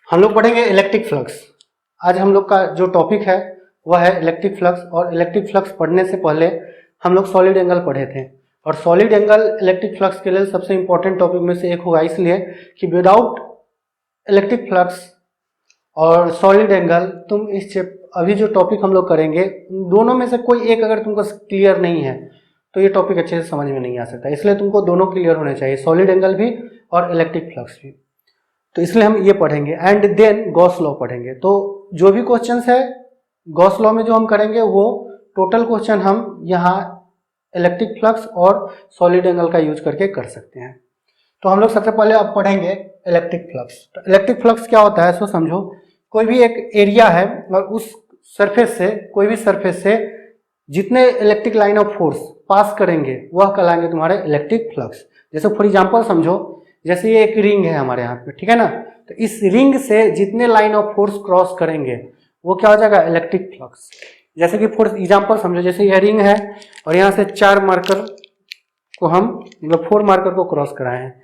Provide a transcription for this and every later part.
हम लोग पढ़ेंगे इलेक्ट्रिक फ्लक्स। आज हम लोग का जो टॉपिक है वह है इलेक्ट्रिक फ्लक्स। और इलेक्ट्रिक फ्लक्स पढ़ने से पहले हम लोग सॉलिड एंगल पढ़े थे, और सॉलिड एंगल इलेक्ट्रिक फ्लक्स के लिए सबसे इंपॉर्टेंट टॉपिक में से एक होगा, इसलिए कि विदाउट इलेक्ट्रिक फ्लक्स और सॉलिड एंगल तुम अभी जो टॉपिक हम लोग करेंगे दोनों में से कोई एक अगर तुमको क्लियर नहीं है तो ये टॉपिक अच्छे से समझ में नहीं आ सकता। इसलिए तुमको दोनों क्लियर होने चाहिए, सॉलिड एंगल भी और इलेक्ट्रिक फ्लक्स भी। तो इसलिए हम ये पढ़ेंगे एंड देन गॉस लॉ पढ़ेंगे। तो जो भी क्वेश्चंस है गॉस लॉ में जो हम करेंगे वो टोटल क्वेश्चन हम यहाँ इलेक्ट्रिक फ्लक्स और सॉलिड एंगल का यूज करके कर सकते हैं। तो हम लोग सबसे पहले अब पढ़ेंगे इलेक्ट्रिक फ्लक्स। तो इलेक्ट्रिक फ्लक्स क्या होता है सो समझो। कोई भी एक एरिया है और उस सरफेस से, कोई भी सरफेस से जितने इलेक्ट्रिक लाइन ऑफ फोर्स पास करेंगे वह कहलाएंगे तुम्हारे इलेक्ट्रिक फ्लक्स। जैसे फॉर एग्जांपल समझो, जैसे ये एक रिंग है हमारे यहाँ पे, ठीक है ना। तो इस रिंग से जितने लाइन ऑफ फोर्स क्रॉस करेंगे वो क्या हो जाएगा, इलेक्ट्रिक फ्लक्स। जैसे कि फॉर एग्जांपल समझो, जैसे यह रिंग है और यहाँ से 4 मार्कर को हम मतलब 4 मार्कर को क्रॉस कराए हैं,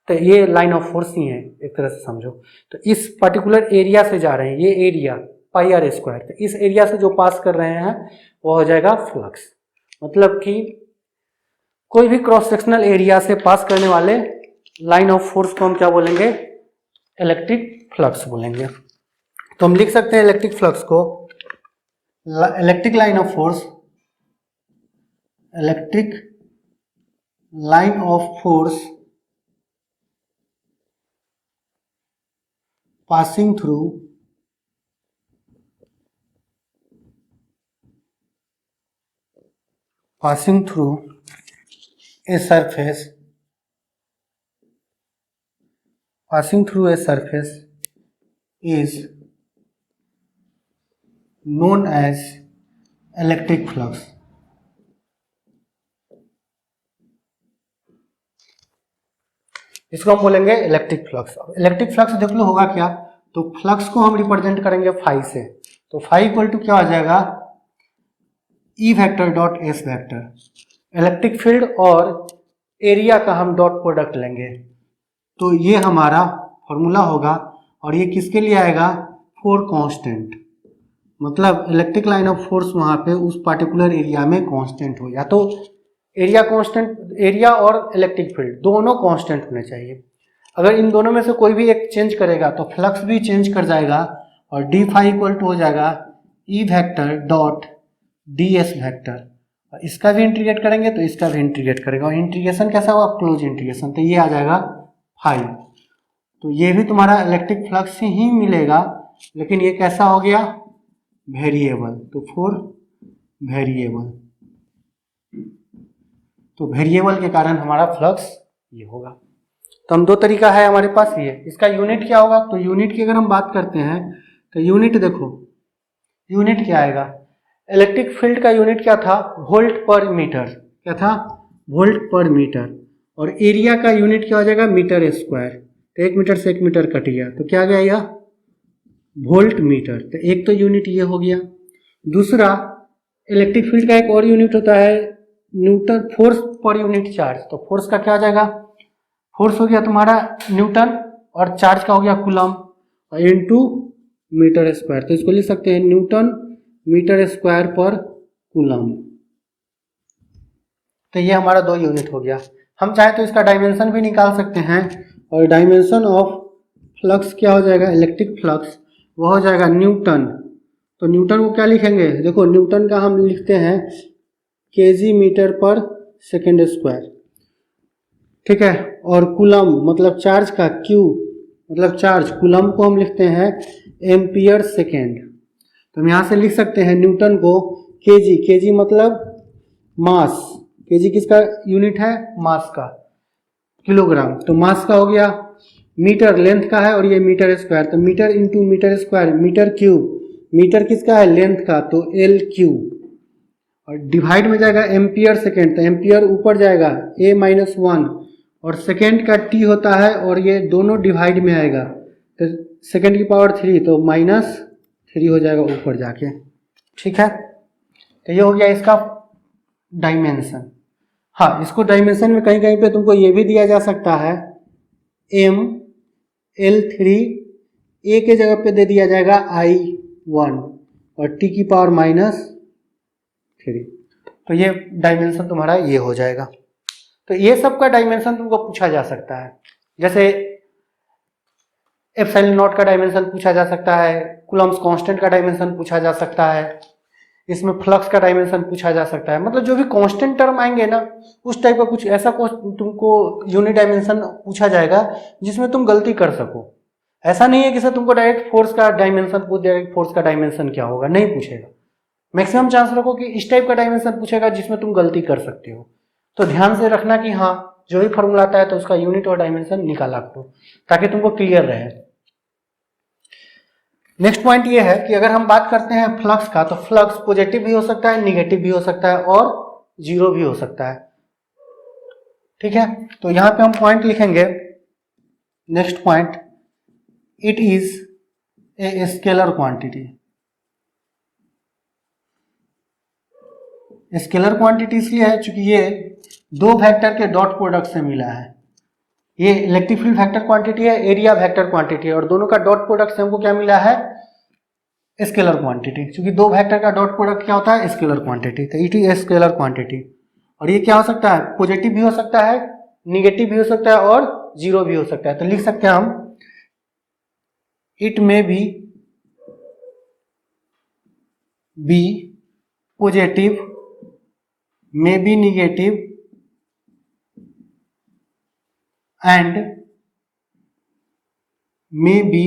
तो ये लाइन ऑफ फोर्स ही है एक तरह से समझो। तो इस पर्टिकुलर एरिया से जा रहे हैं, ये एरिया पाई आर स्क्वायर, तो इस एरिया से जो पास कर रहे हैं वो हो जाएगा फ्लक्स। मतलब कि कोई भी क्रॉस सेक्शनल एरिया से पास करने वाले लाइन ऑफ फोर्स को हम क्या बोलेंगे, इलेक्ट्रिक फ्लक्स बोलेंगे। तो हम लिख सकते हैं इलेक्ट्रिक फ्लक्स को electric line of force, electric line of force passing through a surface is known as electric flux। इसको हम बोलेंगे इलेक्ट्रिक फ्लक्स। इलेक्ट्रिक फ्लक्स देख लो होगा क्या, तो फ्लक्स को हम रिप्रेजेंट करेंगे फाई से। तो फाई इक्वल टू क्या हो जाएगा, E vector dot S vector. Electric field और एरिया का हम डॉट प्रोडक्ट लेंगे, तो ये हमारा फॉर्मूला होगा। और ये किसके लिए आएगा, फॉर कांस्टेंट। मतलब इलेक्ट्रिक लाइन ऑफ फोर्स वहां पे उस पार्टिकुलर एरिया में कांस्टेंट हो, या तो एरिया कांस्टेंट, एरिया और इलेक्ट्रिक फील्ड दोनों कांस्टेंट होने चाहिए। अगर इन दोनों में से कोई भी एक चेंज करेगा तो फ्लक्स भी चेंज कर जाएगा, और डी फाई इक्वल टू हो जाएगा E vector dot D S vector. इसका भी इंटीग्रेट करेंगे तो इसका भी इंटीग्रेट करेगा, और इंटीग्रेशन कैसा होगा, क्लोज इंटीग्रेशन, तो ये आ जाएगा फाई। तो ये भी तुम्हारा इलेक्ट्रिक फ्लक्स ही मिलेगा, लेकिन ये कैसा हो गया, वेरिएबल। तो फॉर वेरिएबल, तो वेरिएबल के कारण हमारा फ्लक्स ये होगा। तो हम दो तरीका है हमारे पास ये। इसका यूनिट क्या होगा, तो यूनिट की अगर हम बात करते हैं तो यूनिट देखो, यूनिट क्या आएगा, इलेक्ट्रिक फील्ड का यूनिट क्या था, वोल्ट पर मीटर, क्या था, वोल्ट पर मीटर। और एरिया का यूनिट क्या हो जाएगा, मीटर स्क्वायर। तो 1 मीटर से 1 मीटर कट गया तो क्या गया यह, वोल्ट मीटर। तो एक तो यूनिट ये हो गया। दूसरा, इलेक्ट्रिक फील्ड का एक और यूनिट होता है Newton, force per unit charge. तो फोर्स का क्या आ जाएगा, फोर्स हो गया तुम्हारा न्यूटन और चार्ज का हो गया कूलम इनटू मीटर स्क्वायर। तो इसको लिख सकते हैं न्यूटन मीटर स्क्वायर पर कूलम। तो ये हमारा 2 यूनिट हो गया। हम चाहे तो इसका डायमेंशन भी निकाल सकते हैं, और डायमेंशन ऑफ फ्लक्स क्या हो जाएगा, इलेक्ट्रिक फ्लक्स, वो हो जाएगा न्यूटन। तो न्यूटन को क्या लिखेंगे, देखो न्यूटन का हम लिखते हैं केजी मीटर पर सेकेंड स्क्वायर, ठीक है। और कूलम मतलब चार्ज का, क्यू मतलब चार्ज, कूलम को हम लिखते हैं एम्पियर सेकेंड। तो हम यहाँ से लिख सकते हैं न्यूटन को केजी, केजी मतलब मास, केजी किसका यूनिट है, मास का, किलोग्राम। तो मास का हो गया, मीटर लेंथ का है और ये मीटर स्क्वायर, तो metre into metre square, metre cube, metre किसका है, लेंथ का, तो एल क्यूब। और डिवाइड में जाएगा एम्पियर सेकेंड, तो एम्पियर ऊपर जाएगा a-1, और सेकेंड का t होता है और ये दोनों डिवाइड में आएगा, तो सेकेंड की पावर 3, तो -3 हो जाएगा ऊपर जाके, ठीक है। तो ये हो गया इसका डायमेंशन। हाँ, इसको डायमेंशन में कहीं कहीं पे तुमको ये भी दिया जा सकता है, m L3 ए के जगह पे दे दिया जाएगा I1 और t की पावर -3। तो ये डायमेंशन तुम्हारा ये हो जाएगा। तो ये सब का डायमेंशन तुमको पूछा जा सकता है, जैसे एप्सिलॉन नॉट का डायमेंशन पूछा जा सकता है, कूलम्ब्स कांस्टेंट का डायमेंशन पूछा जा सकता है, इसमें फ्लक्स का डायमेंशन पूछा जा सकता है। मतलब जो भी कांस्टेंट टर्म आएंगे ना, उस टाइप का कुछ ऐसा तुमको यूनिट डायमेंशन पूछा जाएगा जिसमें तुम गलती कर सको। ऐसा नहीं है कि सर तुमको डायरेक्ट फोर्स का डायमेंशन पूछ देगा, फोर्स का डायमेंशन क्या होगा, नहीं पूछेगा। मैक्सिमम चांस रखो कि इस टाइप का डायमेंशन पूछेगा जिसमें तुम गलती कर सकते हो। तो ध्यान से रखना कि हाँ, जो भी फॉर्मूला आता है तो उसका यूनिट और डायमेंशन निकाला करो ताकि तुमको क्लियर रहे। नेक्स्ट पॉइंट ये है कि अगर हम बात करते हैं फ्लक्स का, तो फ्लक्स पॉजिटिव भी हो सकता है, निगेटिव भी हो सकता है और जीरो भी हो सकता है। ठीक है, तो यहां पे हम पॉइंट लिखेंगे। Next point, it is a scalar quantity. Scalar quantity इसलिए है क्योंकि ये दो वेक्टर के डॉट प्रोडक्ट से मिला है। ये इलेक्ट्रिक फील्ड वेक्टर क्वांटिटी है, एरिया वेक्टर क्वांटिटी है, और दोनों का डॉट प्रोडक्ट से हमको क्या मिला है? Scalar quantity. क्योंकि दो वेक्टर का डॉट प्रोडक्ट क्या होता है? Scalar quantity. तो इट इज स्केलर क्वांटिटी। और ये क्या हो सकता है? पॉजिटिव भी हो सकता है, निगेटिव भी हो सकता है और जीरो भी हो सकता है। तो लिख सकते हैं हम, it may be positive, may be negative and may be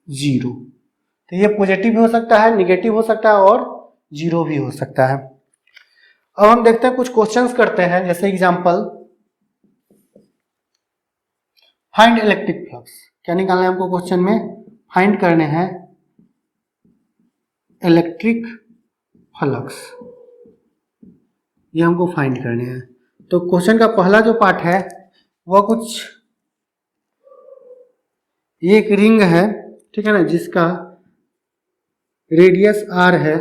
zero. तो ये पॉजिटिव भी हो सकता है, निगेटिव हो सकता है और जीरो भी हो सकता है। अब हम देखते हैं, कुछ क्वेश्चंस करते हैं। जैसे एग्जांपल, फाइंड इलेक्ट्रिक फ्लक्स। क्या निकालना है हमको क्वेश्चन में? फाइंड करने हैं इलेक्ट्रिक फ्लक्स, ये हमको फाइंड करने हैं। तो क्वेश्चन का पहला जो पार्ट है वह कुछ, ये एक रिंग है, ठीक है ना, जिसका रेडियस r है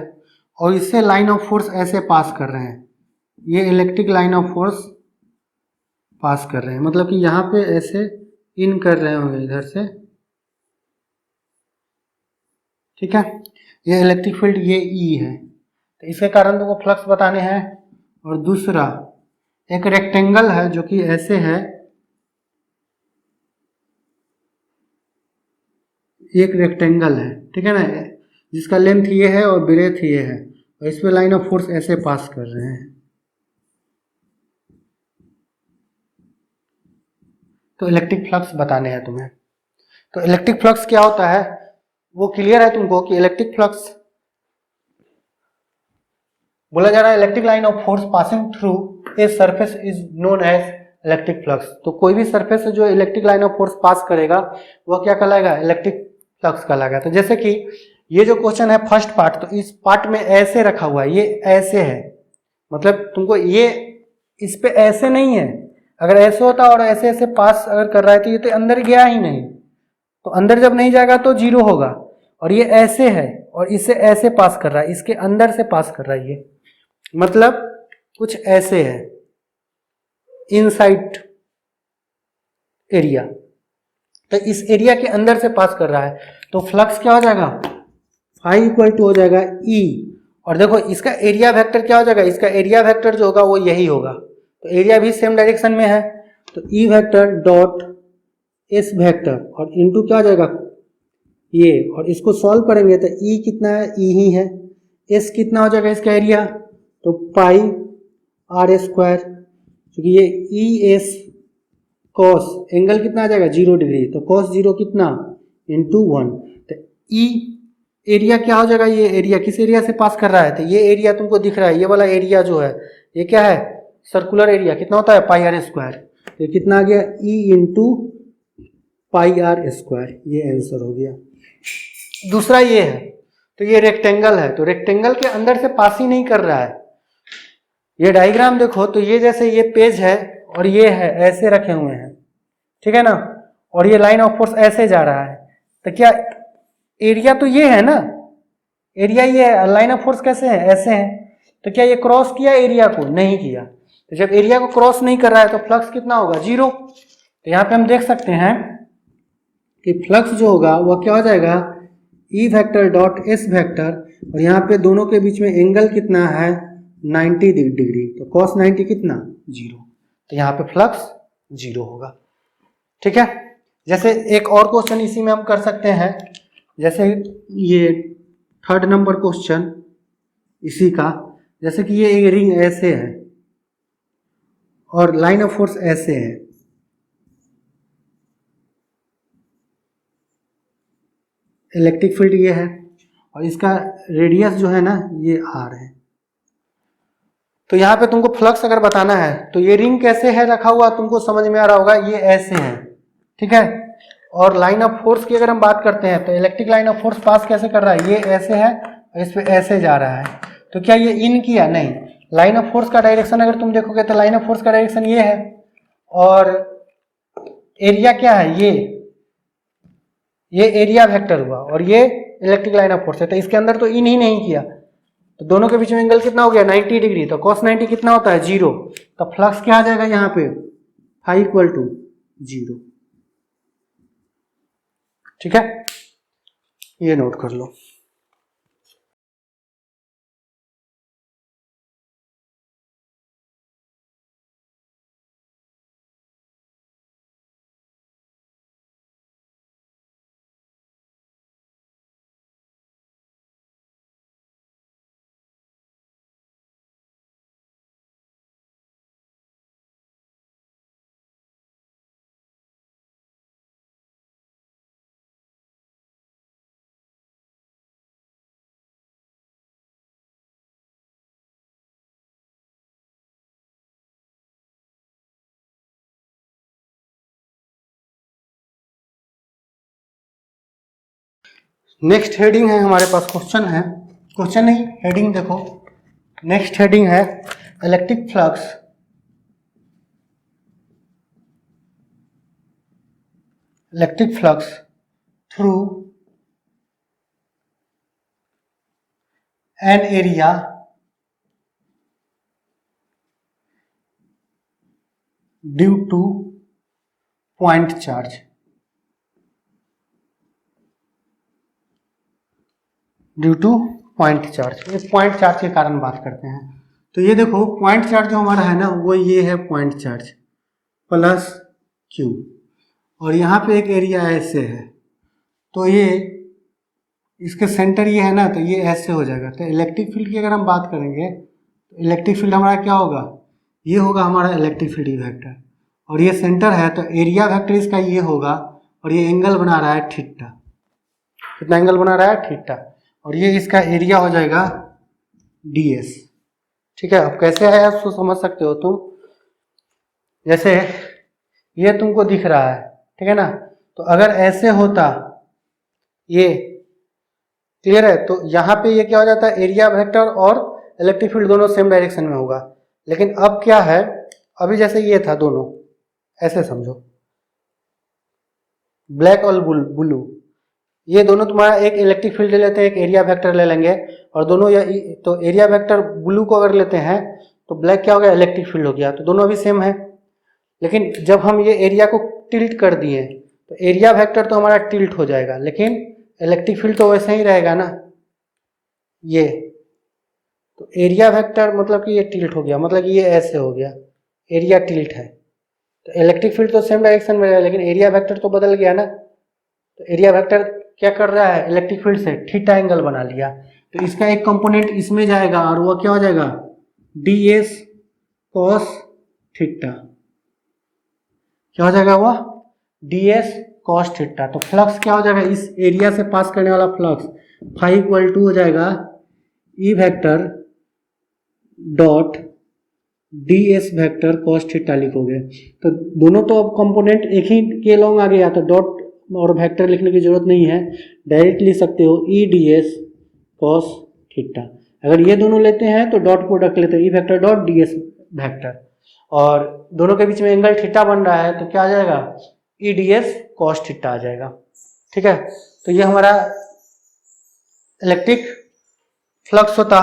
और इससे लाइन ऑफ फोर्स ऐसे पास कर रहे हैं। ये इलेक्ट्रिक लाइन ऑफ फोर्स पास कर रहे हैं, मतलब कि यहाँ पे ऐसे इन कर रहे होंगे इधर से, ठीक है। ये इलेक्ट्रिक फील्ड, ये E है, तो इसके कारण तुमको फ्लक्स बताने हैं। और दूसरा एक रेक्टेंगल है जो कि ऐसे है, एक रेक्टेंगल है, ठीक है ना, जिसका लेंथ ये है और ब्रेथ ये है, और इस पे लाइन ऑफ फोर्स ऐसे पास कर रहे हैं। तो इलेक्ट्रिक फ्लक्स बताने हैं तुम्हें। तो इलेक्ट्रिक फ्लक्स क्या होता है वो क्लियर है तुमको कि इलेक्ट्रिक फ्लक्स बोला जा रहा है electric line of force passing through a surface is known as electric flux. तो कोई भी सरफेस से जो electric line of force pass करेगा वह क्या कहलाएगा? इलेक्ट्रिक फ्लक्स कहलाएगा। तो जैसे कि ये जो क्वेश्चन है फर्स्ट पार्ट, तो इस पार्ट में ऐसे रखा हुआ है, ये ऐसे है, मतलब तुमको ये इस पे ऐसे नहीं है। अगर ऐसे होता और ऐसे ऐसे पास अगर कर रहा है तो ये तो अंदर गया ही नहीं, तो अंदर जब नहीं जाएगा तो जीरो होगा। और ये ऐसे है और इसे ऐसे पास कर रहा है, इसके अंदर से पास कर रहा है, ये मतलब कुछ ऐसे है, इनसाइड एरिया। तो इस एरिया के अंदर से पास कर रहा है, तो फ्लक्स क्या हो जाएगा? फाई इक्वल टू हो जाएगा E। और देखो इसका एरिया वेक्टर क्या हो जाएगा? इसका एरिया वेक्टर जो होगा वो यही होगा, तो एरिया भी सेम डायरेक्शन में है, तो E vector dot S vector और इनटू क्या हो जाएगा? ये, और इसको सॉल्व करेंगे तो E कितना है? E ही है। S कितना हो जाएगा इसका एरिया? तो पाई r स्क्वायर, क्योंकि ये E S कॉस एंगल कितना आ जाएगा? 0 डिग्री, तो कॉस 0 कितना? इंटू 1। तो E एरिया क्या हो जाएगा? ये एरिया किस एरिया से पास कर रहा है? तो ये एरिया तुमको दिख रहा है, ये वाला एरिया जो है ये क्या है? Circular area. कितना होता है? पाई r स्क्वायर। तो कितना आ गया? E into pi r square, ये आंसर हो गया। दूसरा ये है, तो ये रेक्टेंगल है, तो रेक्टेंगल के अंदर से पास ही नहीं कर रहा है। ये डायग्राम देखो, तो ये जैसे ये पेज है और ये है, ऐसे रखे हुए हैं, ठीक है ना, और ये लाइन ऑफ फोर्स ऐसे जा रहा है, तो क्या एरिया तो ये है ना, एरिया ये है, लाइन ऑफ फोर्स कैसे है? ऐसे है, तो क्या ये क्रॉस किया एरिया को? नहीं किया। तो जब एरिया को क्रॉस नहीं कर रहा है तो फ्लक्स कितना होगा? 0। तो यहाँ पे हम देख सकते हैं कि फ्लक्स जो होगा वह क्या हो जाएगा, E vector dot S vector, और यहाँ पे दोनों के बीच में एंगल कितना है 90 डिग्री, तो कॉस 90 कितना 0, तो यहाँ पे फ्लक्स 0 होगा। ठीक है, जैसे एक और क्वेश्चन इसी में हम कर सकते हैं, जैसे ये 3rd नंबर क्वेश्चन इसी का, जैसे कि ये रिंग ऐसे है और लाइन ऑफ फोर्स ऐसे है, इलेक्ट्रिक फील्ड ये है और इसका रेडियस जो है ना ये r है। तो यहाँ पे तुमको फ्लक्स अगर बताना है तो ये रिंग कैसे है रखा हुआ तुमको समझ में आ रहा होगा, ये ऐसे है। ठीक है, और लाइन ऑफ फोर्स की अगर हम बात करते हैं तो इलेक्ट्रिक लाइन ऑफ फोर्स पास कैसे कर रहा है, ये ऐसे है और इस पे ऐसे जा रहा है, तो क्या ये इन किया, नहीं, लाइन ऑफ फोर्स का डायरेक्शन अगर तुम देखोगे तो लाइन ऑफ फोर्स का डायरेक्शन ये है, और एरिया क्या है, ये एरिया वेक्टर हुआ और ये इलेक्ट्रिक लाइन ऑफ फोर्स है, तो इसके अंदर तो इन ही नहीं किया, तो दोनों के बीच में एंगल कितना हो गया 90 डिग्री, तो cos 90 कितना होता है 0, तो फ्लक्स क्या आ जाएगा यहाँ पे फाई इक्वल टू 0। ठीक है, ये नोट कर लो। नेक्स्ट हेडिंग है हमारे पास, क्वेश्चन है, क्वेश्चन नहीं हेडिंग देखो, नेक्स्ट हेडिंग है electric flux through an area due two point charge. Due two point charge, ये पॉइंट चार्ज के कारण बात करते हैं। तो ये देखो पॉइंट चार्ज जो हमारा है ना वो ये है पॉइंट चार्ज प्लस क्यू, और यहाँ पे एक एरिया ऐसे है, तो ये इसके सेंटर ये है ना, तो ये ऐसे हो जाएगा। तो इलेक्ट्रिक फील्ड की अगर हम बात करेंगे तो इलेक्ट्रिक फील्ड हमारा क्या होगा, ये होगा हमारा इलेक्ट्रिक फील्ड ई वेक्टर, और ये सेंटर है तो एरिया वेक्टर इसका ये होगा, और ये एंगल बना रहा है थीटा, कितना एंगल बना रहा है थीटा, और ये इसका एरिया हो जाएगा ds। ठीक है, अब कैसे है उसको समझ सकते हो तुम, जैसे ये तुमको दिख रहा है, ठीक है ना, तो अगर ऐसे होता ये, क्लियर है, तो यहाँ पे ये क्या हो जाता है एरिया वेक्टर और इलेक्ट्रिक फील्ड दोनों सेम डायरेक्शन में होगा। लेकिन अब क्या है, अभी जैसे ये था दोनों ऐसे समझो, ब्लैक और ब्लू, ये दोनों तुम्हारा एक इलेक्ट्रिक फील्ड ले लेते हैं, एक एरिया वेक्टर ले लेंगे, और दोनों तो एरिया वेक्टर ब्लू को अगर लेते हैं तो ब्लैक क्या हो गया इलेक्ट्रिक फील्ड हो गया, तो दोनों अभी सेम है। लेकिन जब हम ये एरिया को टिल्ट कर दिए तो एरिया वेक्टर तो हमारा टिल्ट हो जाएगा, लेकिन इलेक्ट्रिक फील्ड तो वैसे ही रहेगा ना, ये तो एरिया वेक्टर मतलब कि ये टिल्ट हो गया, मतलब कि ये ऐसे हो गया, एरिया टिल्ट है, तो इलेक्ट्रिक फील्ड तो सेम डायरेक्शन में रहेगा, लेकिन एरिया वेक्टर तो बदल गया ना, तो एरिया वेक्टर क्या कर रहा है इलेक्ट्रिक फील्ड से थीटा एंगल बना लिया, तो इसका एक कंपोनेंट इसमें जाएगा और वो क्या हो जाएगा ds cos थीटा, क्या हो जाएगा वो ds cos थीटा। तो फ्लक्स क्या हो जाएगा, इस एरिया से पास करने वाला फ्लक्स फाई इक्वल टू हो जाएगा E vector dot ds vector cos theta लिखोगे, तो दोनों तो अब कंपोनेंट एक ही के लॉन्ग आ गया, तो डॉट और वेक्टर लिखने की जरूरत नहीं है, डायरेक्ट लिख सकते हो ई ds cos थीटा। अगर ये दोनों लेते हैं तो डॉट प्रोडक्ट लेते हैं E vector dot ds vector, और दोनों के बीच में एंगल थीटा बन रहा है तो क्या आ जाएगा ई ds cos थीटा आ जाएगा। ठीक है, तो ये हमारा इलेक्ट्रिक फ्लक्स होता,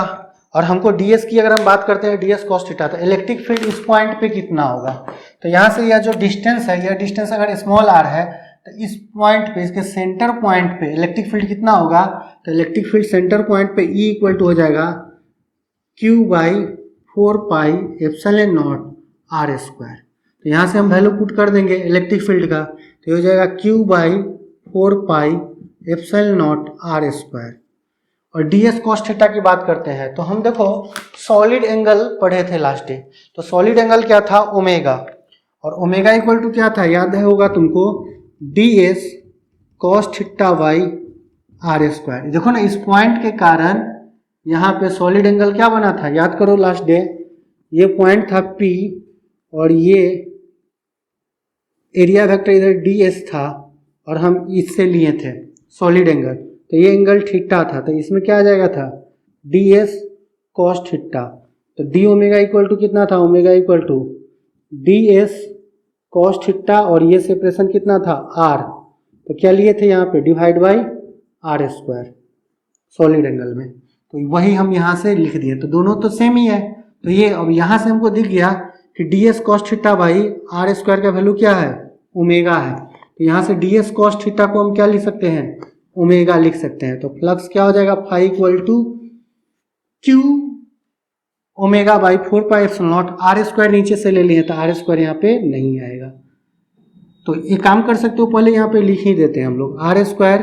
और हमको ds की अगर हम बात करते हैं ds cos थीटा, तो इलेक्ट्रिक फील्ड इस पॉइंट पे कितना होगा, तो यहाँ से यह जो डिस्टेंस है, यह डिस्टेंस अगर स्मॉल r है तो इस पॉइंट पे, इसके सेंटर पॉइंट पे इलेक्ट्रिक फील्ड कितना होगा, तो इलेक्ट्रिक फील्ड सेंटर पॉइंट पे E इक्वल टू हो जाएगा Q बाई 4πε0 R स्क्वायर। तो यहाँ से हम वैल्यू पुट कर देंगे इलेक्ट्रिक फील्ड का, तो ये हो जाएगा Q बाई 4πε0 R स्क्वायर। और ds cos थीटा की बात करते हैं तो हम देखो सॉलिड एंगल पढ़े थे लास्ट डे, तो सॉलिड एंगल क्या था, ओमेगा, और ओमेगा इक्वल टू क्या था, याद है होगा तुमको, ds cos theta by R square. देखो ना इस पॉइंट के कारण यहाँ पे सॉलिड एंगल क्या बना था, याद करो लास्ट डे, ये पॉइंट था P और ये एरिया वेक्टर इधर ds था और हम इससे लिए थे सॉलिड एंगल, तो ये एंगल थीटा था, तो इसमें क्या आ जाएगा था ds cos थीटा। तो डी ओमेगा इक्वल टू कितना था, omega equal to ds cos theta और ये सेपरेशन कितना था r, तो क्या लिए थे यहाँ पे divide by R square solid angle में, तो वही हम यहाँ से लिख दिए, तो दोनों तो सेम ही है। तो ये अब यहाँ से हमको दिख गया कि ds cos theta by R square का वैल्यू क्या है, ओमेगा है, तो यहाँ से ds cos थीटा को हम क्या लिख सकते हैं, ओमेगा लिख सकते हैं। तो फ्लक्स क्या हो जाएगा, phi equal to Q omega by 4πε0 R square नीचे से ले लिए तो R स्क्वायर यहाँ पे नहीं आएगा, तो ये काम कर सकते हो, पहले यहाँ पे लिख ही देते हैं हम लोग R square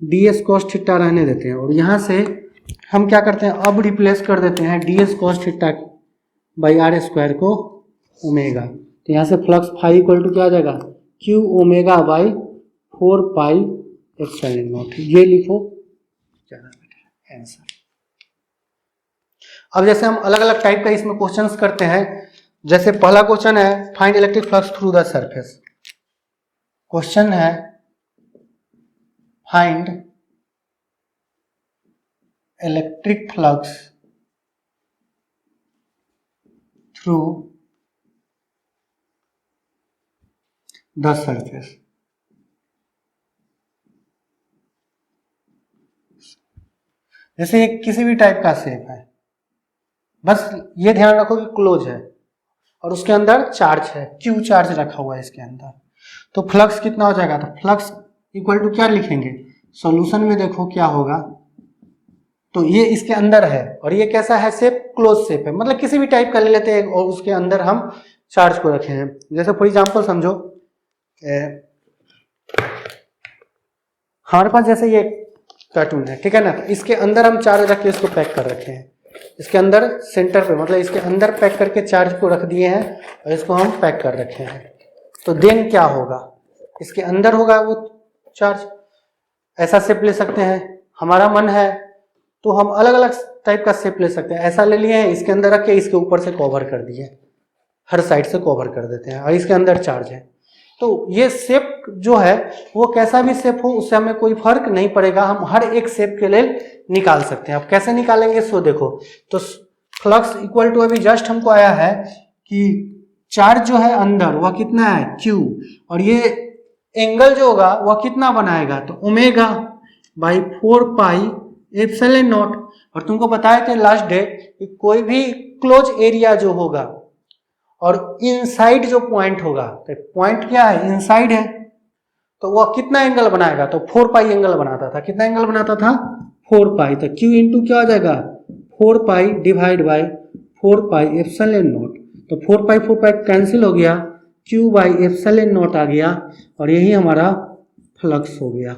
ds cos theta रहने देते हैं, और यहाँ से हम क्या करते हैं, अब रिप्लेस कर देते हैं ds cos theta by R square को ओमेगा, तो यहाँ से फ्लक्स फाई इक्वल टू क्या आ जाएगा, Q ओमेगा बाई 4πε0, ये लिखो ज़्यादा बेटर आंसर। अब जैसे हम अलग अलग टाइप का इसमें क्वेश्चंस करते हैं, जैसे पहला क्वेश्चन है find electric flux through the surface. Question है find electric flux through the surface. जैसे किसी भी टाइप का शेप है, बस ये ध्यान रखो कि क्लोज है और उसके अंदर चार्ज है, Q चार्ज रखा हुआ है इसके अंदर, तो फ्लक्स कितना हो जाएगा, तो फ्लक्स इक्वल टू क्या लिखेंगे, सॉल्यूशन में देखो क्या होगा, तो ये इसके अंदर है और ये कैसा है शेप, क्लोज शेप है, मतलब किसी भी टाइप का ले लेते हैं और उसके अंदर हम चार्ज को रखे हैं। जैसे फॉर एग्जांपल समझो हमारे पास जैसे ये कार्टून है, ठीक है ना, इसके अंदर हम चार्ज रख के इसको पैक कर रखे हैं, इसके अंदर सेंटर पे, मतलब इसके अंदर पैक करके चार्ज को रख दिए हैं और इसको हम पैक कर रखे हैं, तो देन क्या होगा, इसके अंदर होगा वो चार्ज, ऐसा शेप ले सकते हैं, हमारा मन है तो हम अलग अलग टाइप का शेप ले सकते हैं, ऐसा ले लिए हैं, इसके अंदर रख के इसके ऊपर से कवर कर दिए, हर साइड से कवर कर देते हैं और इसके अंदर चार्ज है, तो ये शेप जो है वो कैसा भी शेप हो उससे हमें कोई फर्क नहीं पड़ेगा, हम हर एक शेप के लिए निकाल सकते हैं। अब कैसे निकालेंगे सो देखो, तो फ्लक्स इक्वल टू अभी जस्ट हमको आया है कि चार्ज जो है अंदर वह कितना है Q, और ये एंगल जो होगा वह कितना बनाएगा, तो ओमेगा बाई 4πε0, और तुमको बताया थे लास्ट डे कि कोई भी क्लोज एरिया जो होगा और इनसाइड जो पॉइंट होगा, तो पॉइंट क्या है, इनसाइड है, तो वह कितना एंगल बनाएगा, तो 4π एंगल बनाता था, कितना एंगल बनाता था 4π, तो Q इंटू क्या हो जाएगा 4π डिवाइड बाई 4πε0, तो 4π कैंसिल हो गया, Q बाई ε0 आ गया और यही हमारा फ्लक्स हो गया।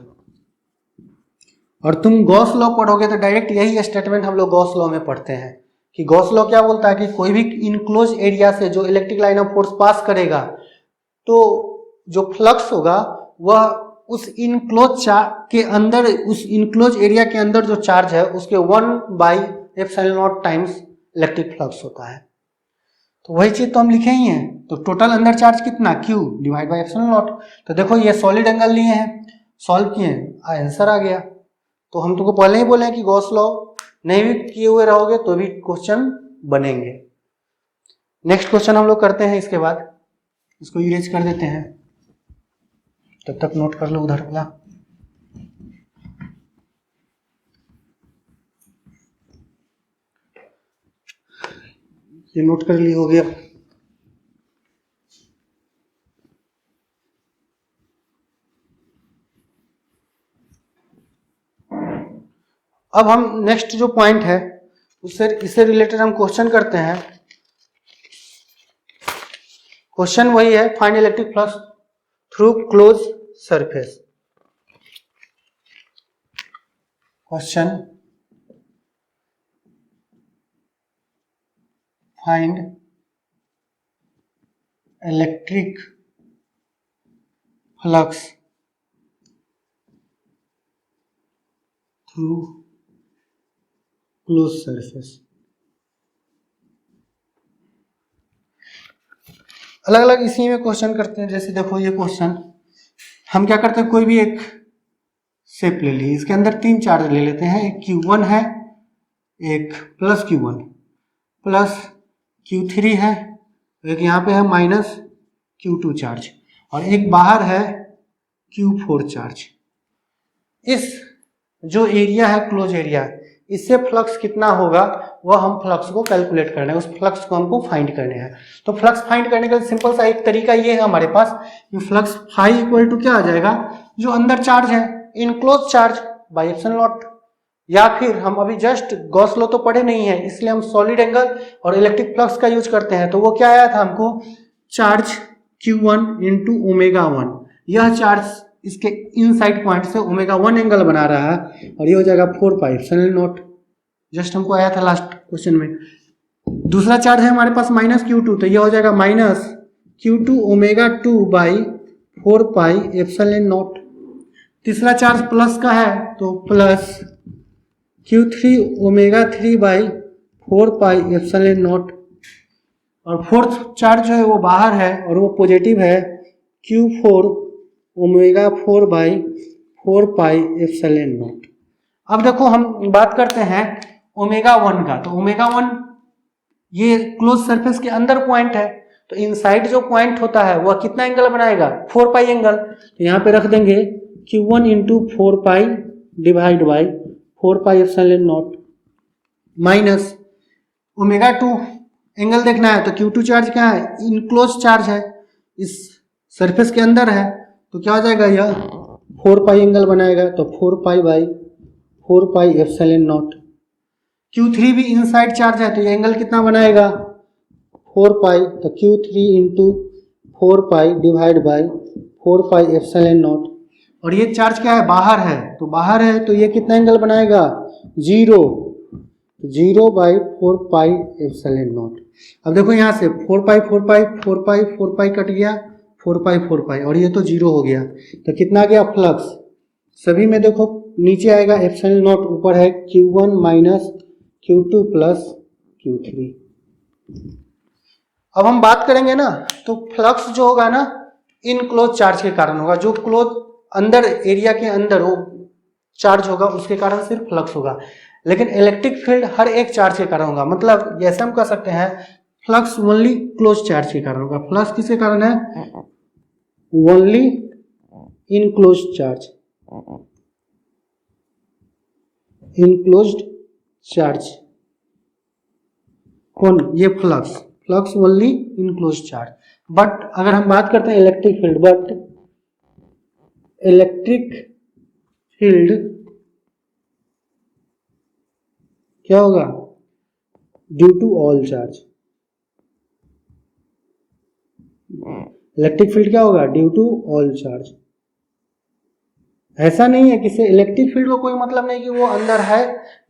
और तुम गॉस लॉ पढ़ोगे तो डायरेक्ट यही स्टेटमेंट हम लोग गॉस लॉ में पढ़ते हैं कि गॉस लॉ क्या बोलता है कि कोई भी इनक्लोज एरिया से जो electric line of force pass करेगा तो जो फ्लक्स होगा वह उस इनक्लोज के अंदर, उस इनक्लोज एरिया के अंदर जो चार्ज है उसके 1/ε0 टाइम्स इलेक्ट्रिक फ्लक्स होता है, तो वही चीज तो हम लिखे ही हैं, तो टोटल अंदर चार्ज कितना Q डिवाइड बाई ε0, तो देखो ये सॉलिड एंगल लिए हैं, सॉल्व किए, आंसर आ गया। तो हम तुमको पहले ही बोले हैं कि गॉस लॉ नहीं भी किए हुए रहोगे तो भी क्वेश्चन बनेंगे। नेक्स्ट क्वेश्चन हम लोग करते हैं, इसके बाद इसको इरेज कर देते हैं, तब तक नोट कर लो उधर वाला। ये नोट कर ली हो गया। अब हम नेक्स्ट जो पॉइंट है उससे इससे रिलेटेड हम क्वेश्चन करते हैं। क्वेश्चन वही है, find electric flux through close surface. Question, find electric flux through close surface. अलग अलग इसी में क्वेश्चन करते हैं। जैसे देखो ये क्वेश्चन हम क्या करते हैं, कोई भी एक शेप ले ली, इसके अंदर 3 चार्ज ले लेते हैं। एक Q1 है, एक प्लस Q1 प्लस Q3 है, एक यहाँ पे है माइनस Q2 चार्ज, और एक बाहर है Q4 चार्ज। इस जो एरिया है क्लोज एरिया, इससे फ्लक्स कितना होगा वह हम फ्लक्स को कैलकुलेट करना है, उस फ्लक्स को हमको फाइंड करने हैं। तो फ्लक्स फाइंड करने का सिंपल सा एक तरीका ये है हमारे पास कि फ्लक्स फाई इक्वल टू क्या आ जाएगा, जो अंदर चार्ज है enclose charge by epsilon not, या फिर हम अभी जस्ट गॉस लॉ तो पढ़े नहीं है इसलिए हम सॉलिड एंगल और इलेक्ट्रिक फ्लक्स का यूज करते हैं। तो वो क्या आया था हमको, चार्ज Q1 इंटू ओमेगा 1, यह चार्ज इसके इनसाइड पॉइंट से ओमेगा 1 एंगल बना रहा है, और ये हो जाएगा 4 पाई एप्सिलॉन नॉट, जस्ट हमको आया था लास्ट क्वेश्चन में। दूसरा चार्ज है हमारे पास माइनस Q2, तो ये हो जाएगा minus Q2 omega 2 by 4 pi epsilon not. तीसरा चार्ज प्लस का है तो plus Q3 omega 3 by 4 pi epsilon not, और फोर्थ चार्ज जो है वो बाहर है और वो पॉजिटिव है, Q4 omega 4 by 4 pi epsilon not. अब देखो हम बात करते हैं ओमेगा 1 का, तो ओमेगा 1 ये क्लोज सरफेस के अंदर पॉइंट है, तो इनसाइड जो पॉइंट होता है वह कितना एंगल बनाएगा, 4 पाई एंगल। तो यहाँ पे रख देंगे Q1 into 4 pi divide by 4 pi epsilon not, minus omega 2 angle देखना है तो Q2 चार्ज क्या है, इनक्लोज चार्ज है, इस सरफेस के अंदर है, तो क्या हो जाएगा, यह 4 पाई एंगल बनाएगा, तो 4 pi by 4 pi epsilon not. Q3 भी इनसाइड चार्ज है तो ये एंगल कितना बनाएगा, 4 पाई, तो Q3 into 4 pi divide by 4 pi epsilon not, और ये चार्ज क्या है, बाहर है, तो बाहर है तो ये कितना एंगल बनाएगा, 0 बाई 4 पाई एप्सिलॉन नॉट। अब देखो यहाँ से 4 पाई 4 पाई 4 पाई 4 पाई कट गया, 4 पाई 4 पाई, और ये तो 0 हो गया, तो कितना गया फ्लक्स, सभी में देखो नीचे आएगा एप्सिलॉन नॉट, ऊपर है Q1 minus Q2 plus Q3। अब हम बात करेंगे ना, तो फ्लक्स जो होगा ना इनक्लोज चार्ज के कारण होगा, जो क्लोज अंदर एरिया के अंदर वो चार्ज होगा उसके कारण सिर्फ फ्लक्स होगा, लेकिन इलेक्ट्रिक फील्ड हर एक चार्ज के कारण होगा। मतलब जैसे हम कह सकते हैं फ्लक्स ओनली क्लोज चार्ज के कारण होगा। फ्लक्स किसके कारण है, only enclose charge, enclosed charge, कौन, ये flux, flux only enclose charge. But अगर हम बात करते हैं electric field, but electric field क्या होगा, due to all charge, electric field क्या होगा, ड्यू टू ऑल चार्ज। ऐसा नहीं है कि से इलेक्ट्रिक फील्ड को कोई मतलब नहीं कि वो अंदर है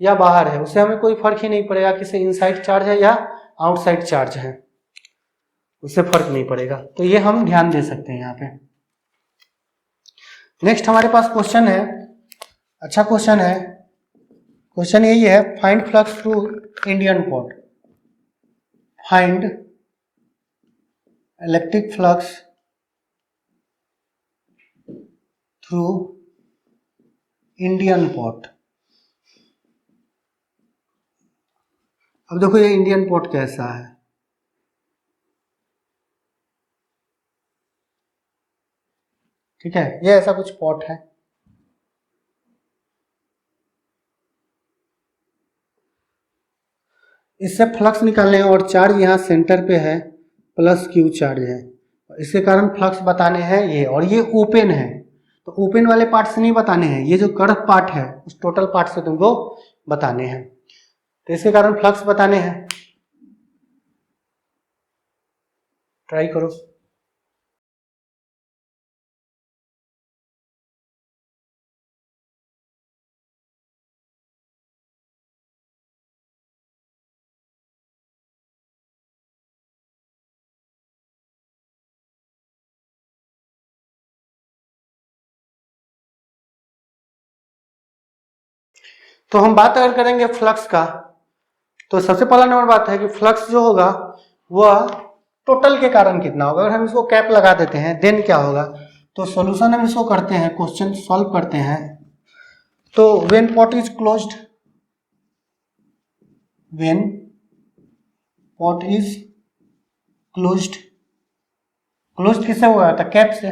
या बाहर है, उससे हमें कोई फर्क ही नहीं पड़ेगा कि से इनसाइड चार्ज है या आउटसाइड चार्ज है, उससे फर्क नहीं पड़ेगा। तो ये हम ध्यान दे सकते हैं यहाँ पे। नेक्स्ट हमारे पास क्वेश्चन है, अच्छा क्वेश्चन है, क्वेश्चन यही है, find flux through Indian pot, find electric flux through Indian pot. अब देखो ये इंडियन पॉट कैसा है, ठीक है, ये ऐसा कुछ पॉट है, इससे फ्लक्स निकालने हैं और चार्ज यहाँ सेंटर पे है, प्लस Q चार्ज है, इसके कारण फ्लक्स बताने हैं ये, और ये ओपन है, तो ओपन वाले पार्ट से नहीं बताने हैं, ये जो कर्व पार्ट है उस टोटल पार्ट से तुमको बताने हैं। तो इसके कारण फ्लक्स बताने हैं, ट्राई करो। तो हम बात अगर करेंगे फ्लक्स का, तो सबसे पहला नंबर बात है कि फ्लक्स जो होगा वह टोटल के कारण कितना होगा। अगर हम इसको कैप लगा देते हैं देन क्या होगा, तो सॉल्यूशन हम इसको करते हैं, क्वेश्चन सॉल्व करते हैं। तो when pot is closed, when pot is closed, closed किससे हुआ था, कैप से,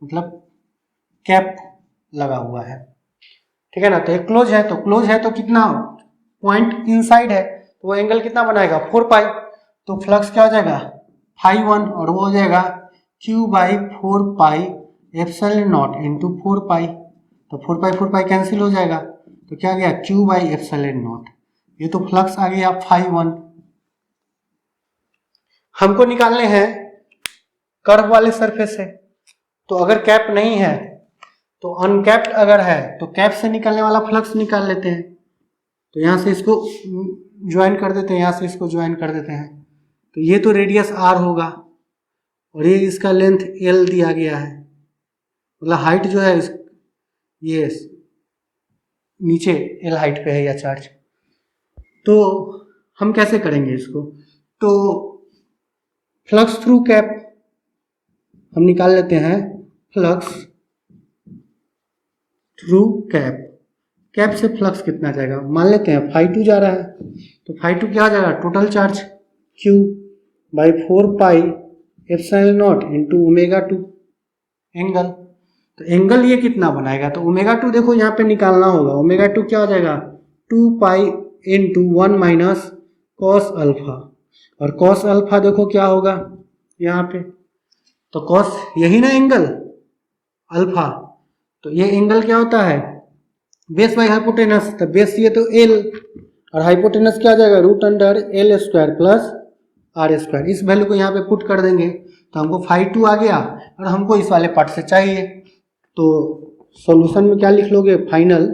मतलब कैप लगा हुआ है, ठीक है ना। तो ये क्लोज है, तो क्लोज है तो कितना पॉइंट इनसाइड है, तो वो एंगल कितना बनाएगा 4 पाई। तो फ्लक्स क्या हो जाएगा फाई 1 और वो हो जाएगा Q by 4 pi epsilon not into 4 पाई। तो 4 पाई कैंसिल हो जाएगा, तो क्या गया Q बाई एप्सिलॉन नॉट। ये तो फ्लक्स आ गया फाई 1। हमको निकालने हैं कर्व वाले सरफेस से, तो अगर कैप नहीं है तो अनकैप्ड अगर है तो कैप से निकलने वाला फ्लक्स निकाल लेते हैं। तो यहाँ से इसको ज्वाइन कर देते हैं, यहाँ से इसको ज्वाइन कर देते हैं। तो ये तो रेडियस r होगा और ये इसका लेंथ l दिया गया है, मतलब हाइट जो है ये नीचे l हाइट पे है या चार्ज। तो हम कैसे करेंगे इसको, तो फ्लक्स थ्रू कैप हम निकाल लेते हैं, फ्लक्स थ्रू कैप, कैप से फ्लक्स कितना जाएगा, मान लेते हैं फाई 2 जा रहा है, तो फाई 2 क्या आ जाएगा total charge Q by 4 pi epsilon not into omega 2 angle. तो एंगल ये कितना बनाएगा, तो ओमेगा 2 देखो यहाँ पे निकालना होगा, ओमेगा 2 क्या हो जाएगा 2 pi into 1 minus cos alpha, और कॉस अल्फा देखो क्या होगा यहाँ पे, तो कॉस यही ना एंगल अल्फा, तो ये एंगल क्या होता है बेस बाई हाइपोटेनस, तो बेस ये तो एल और हाइपोटेनस क्या आ जाएगा root under L square plus R square. इस वैल्यू को यहाँ पे पुट कर देंगे तो हमको फाई 2 आ गया और हमको इस वाले पार्ट से चाहिए। तो सॉल्यूशन में क्या लिख लोगे, फाइनल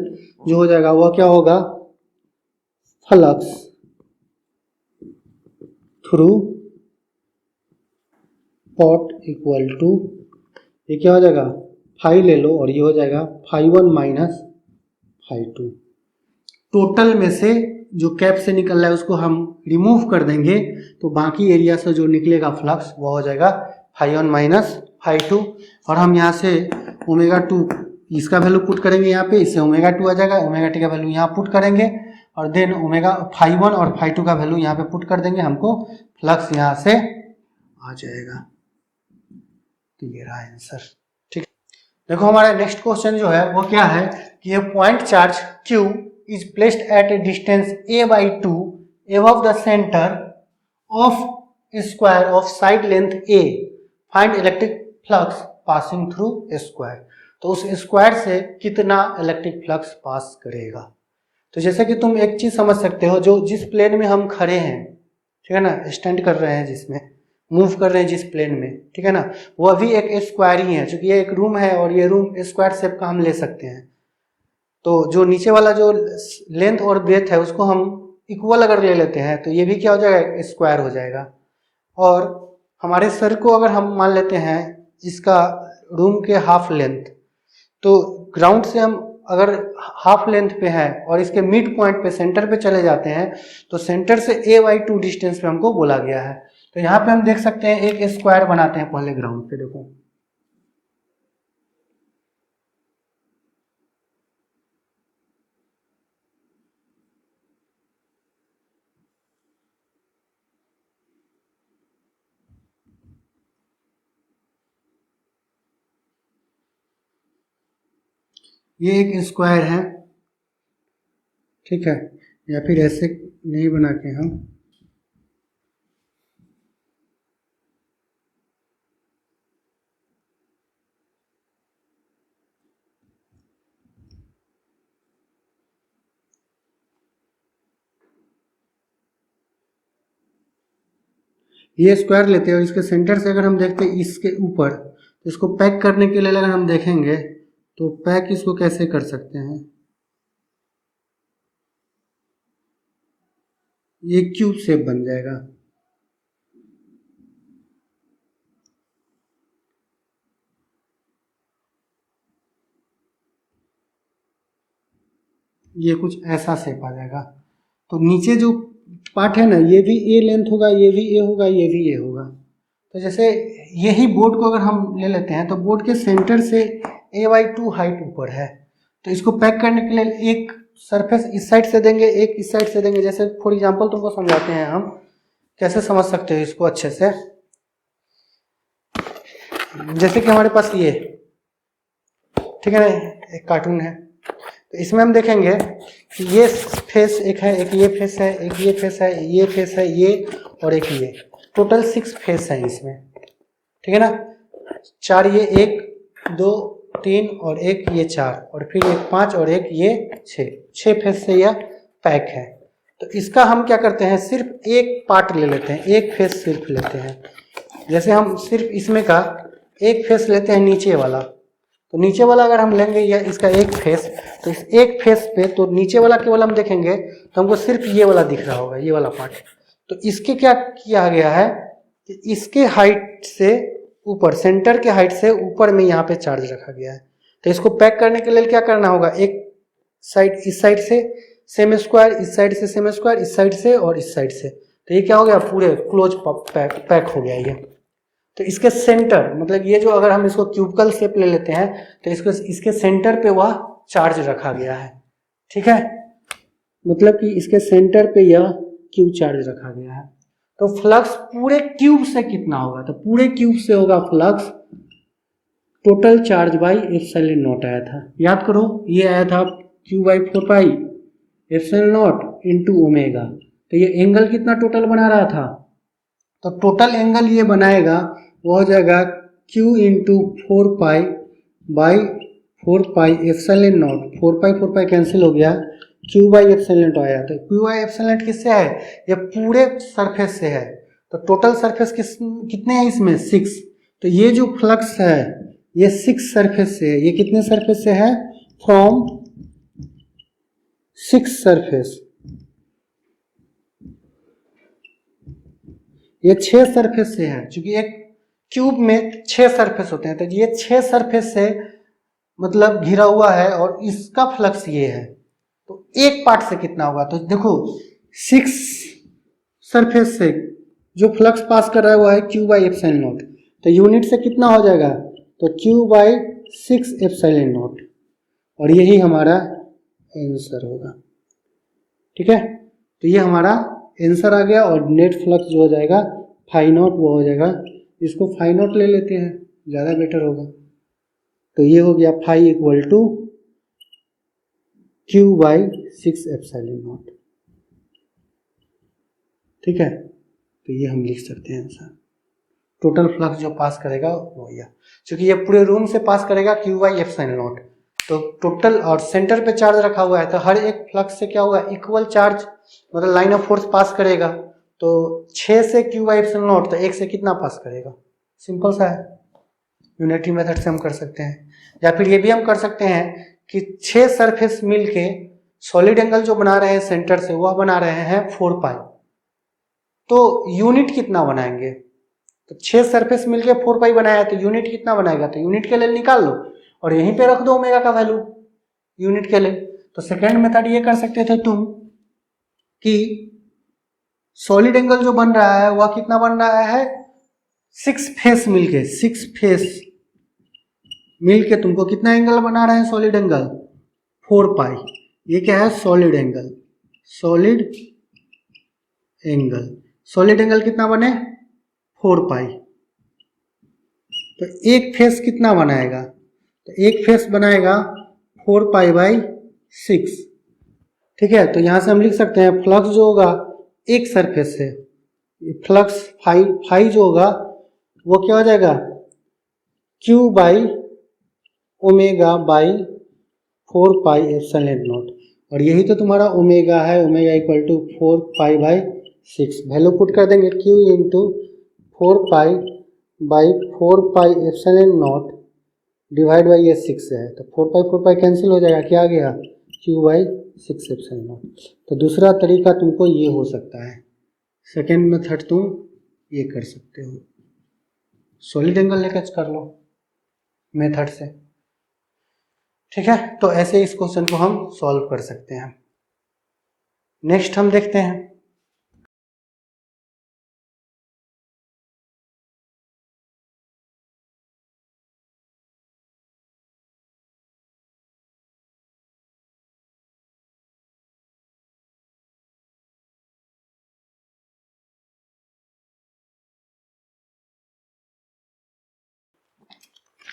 जो हो जाएगा वह क्या होगा flux through pot equal to, ये क्या हो जाएगा फाई ले लो और ये हो जाएगा फाई 1 माइनस फाई 2। टोटल में से जो कैप से निकल रहा है उसको हम रिमूव कर देंगे, तो बाकी एरिया से जो निकलेगा फ्लक्स वो हो जाएगा फाई 1 माइनस फाई 2। और हम यहाँ से ओमेगा 2 इसका वैल्यू पुट करेंगे यहाँ पे, इससे ओमेगा 2 आ जाएगा, ओमेगा टी का वैल्यू यहाँ पुट करेंगे और देन ओमेगा फाई 1 और फाई 2 का वैल्यू यहाँ पे पुट कर देंगे, हमको फ्लक्स यहाँ से आ जाएगा। तो ये रहा आंसर, ठीक। देखो हमारा नेक्स्ट क्वेश्चन जो है वो क्या है कि ये point charge Q is placed at a distance a by 2 above the center of square of side length a, find electric flux passing through square। तो उस स्क्वायर से कितना इलेक्ट्रिक फ्लक्स पास करेगा। तो जैसे कि तुम एक चीज समझ सकते हो, जो जिस प्लेन में हम खड़े हैं, ठीक है ना, स्टैंड कर रहे हैं जिसमें मूव कर रहे हैं जिस प्लेन में, ठीक है ना, वो अभी एक स्क्वायर ही है, क्योंकि ये एक रूम है और ये रूम स्क्वायर शेप का हम ले सकते हैं। तो जो नीचे वाला जो लेंथ और ब्रेथ है उसको हम इक्वल अगर ले लेते हैं तो ये भी क्या हो जाएगा स्क्वायर हो जाएगा। और हमारे सर को अगर हम मान लेते हैं इसका रूम के हाफ लेंथ, तो ग्राउंड से हम अगर हाफ लेंथ पे है और इसके मिड पॉइंट पे सेंटर पे चले जाते हैं तो सेंटर से a/2 डिस्टेंस पे हमको बोला गया है। तो यहाँ पे हम देख सकते हैं एक स्क्वायर बनाते हैं पहले ग्राउंड पे, देखो ये एक स्क्वायर है, ठीक है, या फिर ऐसे नहीं बना के हम ये स्क्वायर लेते हैं और इसके सेंटर से अगर हम देखते हैं इसके ऊपर, तो इसको पैक करने के लिए अगर हम देखेंगे तो पैक इसको कैसे कर सकते हैं, ये क्यूब शेप बन जाएगा। ये कुछ ऐसा शेप आ जाएगा। तो नीचे जो पार्ट है ना, ये भी ए लेंथ होगा, ये भी ए होगा, ये भी ए होगा। तो जैसे यही बोर्ड को अगर हम ले लेते हैं तो बोर्ड के सेंटर से a/2 हाइट ऊपर है, तो इसको पैक करने के लिए एक सरफेस इस साइड से देंगे, एक इस साइड से देंगे। जैसे फॉर एग्जांपल तुमको समझाते हैं हम, कैसे समझ सकते हो इसको अच्छे से। जैसे कि हमारे पास ये, ठीक है ना, एक कार्टून है, तो इसमें हम देखेंगे कि ये फेस एक है, एक ये फेस है, एक ये फेस है, ये फेस है, ये और एक ये, टोटल 6 फेस है इसमें, ठीक है ना। 4 ये, 1 2 3 और एक ये 4 और फिर एक 5 और एक ये 6 फेस से यह पैक है। तो इसका हम क्या करते हैं, सिर्फ एक पार्ट ले लेते हैं, एक फेस सिर्फ लेते हैं। जैसे हम सिर्फ इसमें का एक फेस लेते हैं नीचे वाला, तो नीचे वाला अगर हम लेंगे या इसका एक फेस, तो इस एक फेस पे तो नीचे वाला केवल हम देखेंगे तो हमको सिर्फ ये वाला दिख रहा होगा, ये वाला पार्ट। तो इसके क्या किया गया है कि इसके हाइट से ऊपर, सेंटर के हाइट से ऊपर में यहाँ पे चार्ज रखा गया है। तो इसको पैक करने के लिए क्या करना होगा, एक साइड इस साइड से सेम स्क्वायर, इस साइड से सेम स्क्वायर, इस साइड से और इस साइड से, तो ये क्या हो गया, पूरे क्लोज पैक हो गया ये। तो इसके सेंटर, मतलब ये जो अगर हम इसको क्यूबिकल शेप ले लेते हैं तो इसको इसके सेंटर पे वह चार्ज रखा गया है, ठीक है। मतलब कि इसके सेंटर पे यह क्यूब चार्ज रखा गया है। तो फ्लक्स पूरे क्यूब से कितना होगा, तो पूरे क्यूब से होगा flux total charge by epsilon not आया था, याद करो, ये आया था Q/4 epsilon not into omega. तो ये एंगल कितना टोटल बना रहा था, तो टोटल एंगल ये बनाएगा वो हो जाएगा Q into 4 pi epsilon not, 4 pi cancel हो गया, Q/एप्सिलॉन आया। तो Q/एप्सिलॉन किससे है, ये पूरे सरफेस से है। तो टोटल सरफेस कितने हैं इसमें, 6। तो ये जो फ्लक्स है ये 6 सरफेस से है। ये कितने सरफेस से है, फ्रॉम 6 सरफेस, ये 6 सरफेस से है। क्योंकि एक क्यूब में 6 सरफेस होते हैं, तो ये 6 सरफेस से मतलब घिरा हुआ है और इसका फ्लक्स ये है। तो एक पार्ट से कितना होगा, तो देखो 6 सरफेस से जो फ्लक्स पास कर रहा है वो है Q/एप्सिलॉन नॉट। तो यूनिट से कितना हो जाएगा, तो Q/6 एप्सिलॉन नॉट, और यही हमारा आंसर होगा, ठीक है। तो ये हमारा आंसर आ गया। और नेट फ्लक्स जो हो जाएगा फाई नॉट, वो हो जाएगा, इसको फाई नॉट ले लेते हैं, ज़्यादा बेटर होगा। तो ये हो गया phi equal to Q/6 epsilon naught, ठीक है। तो ये हम लिख सकते हैं आंसर। टोटल फ्लक्स जो पास करेगा वो यह, क्योंकि ये पूरे रूम से पास करेगा Q/एप्सिलॉन नॉट। तो टोटल और सेंटर पे चार्ज रखा हुआ है, तो हर एक फ्लक्स से क्या होगा, इक्वल चार्ज, मतलब लाइन ऑफ फोर्स पास करेगा। तो 6 से Q/एप्सिलॉन नॉट, तो 1 से कितना पास करेगा, सिंपल सा है। यूनिटरी मेथड से हम कर सकते हैं, या फिर ये भी हम कर सकते हैं कि 6 सरफेस मिलके सॉलिड एंगल जो बना रहे हैं सेंटर से, वह बना रहे हैं 4 पाई। तो यूनिट कितना बनाएंगे, तो 6 सरफेस मिलके 4 पाई बनाया है, तो यूनिट कितना बनाएगा, तो यूनिट के लिए निकाल लो और यहीं पे रख दो ओमेगा का वैल्यू यूनिट के लिए। तो सेकेंड मेथड ये कर सकते थे तुम कि सॉलिड एंगल जो बन रहा है वह कितना बन रहा है, 6 फेस मिलके, 6 फेस मिलके तुमको कितना एंगल बना रहे हैं, सॉलिड एंगल 4 पाई। ये क्या है, solid angle, solid angle, solid angle कितना बने, 4 पाई। तो एक फेस कितना बनाएगा, तो एक फेस बनाएगा 4 पाई बाई 6, ठीक है। तो यहां से हम लिख सकते हैं फ्लक्स जो होगा एक सरफेस से, फ्लक्स फाई जो होगा वो क्या हो जाएगा, Q/ओमेगा/4 पाई एप्सिलॉन नॉट। और यही तो तुम्हारा ओमेगा है, omega equal to 4 pi by 6। Value put कर देंगे, Q इंटू 4 पाई/4 pi epsilon not divide by ये 6 है, तो 4 पाई कैंसिल हो जाएगा, क्या आ गया Q/6 एप्सिलॉन नॉट। तो दूसरा तरीका तुमको ये हो सकता है, सेकेंड मेथड तुम ये कर सकते हो, सॉलिड एंगल लेकर कर लो मेथड से, ठीक है। तो ऐसे इस क्वेश्चन को हम सॉल्व कर सकते हैं। नेक्स्ट हम देखते हैं,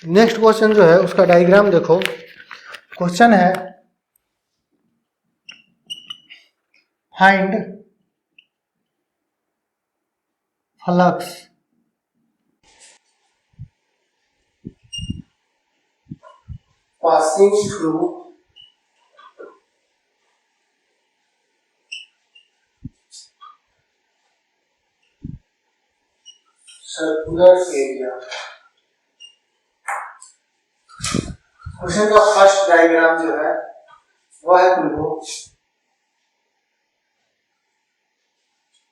नेक्स्ट क्वेश्चन जो है उसका डायग्राम देखो। क्वेश्चन है find flux passing through circular area। Question का फर्स्ट डायग्राम जो है वो है तुमको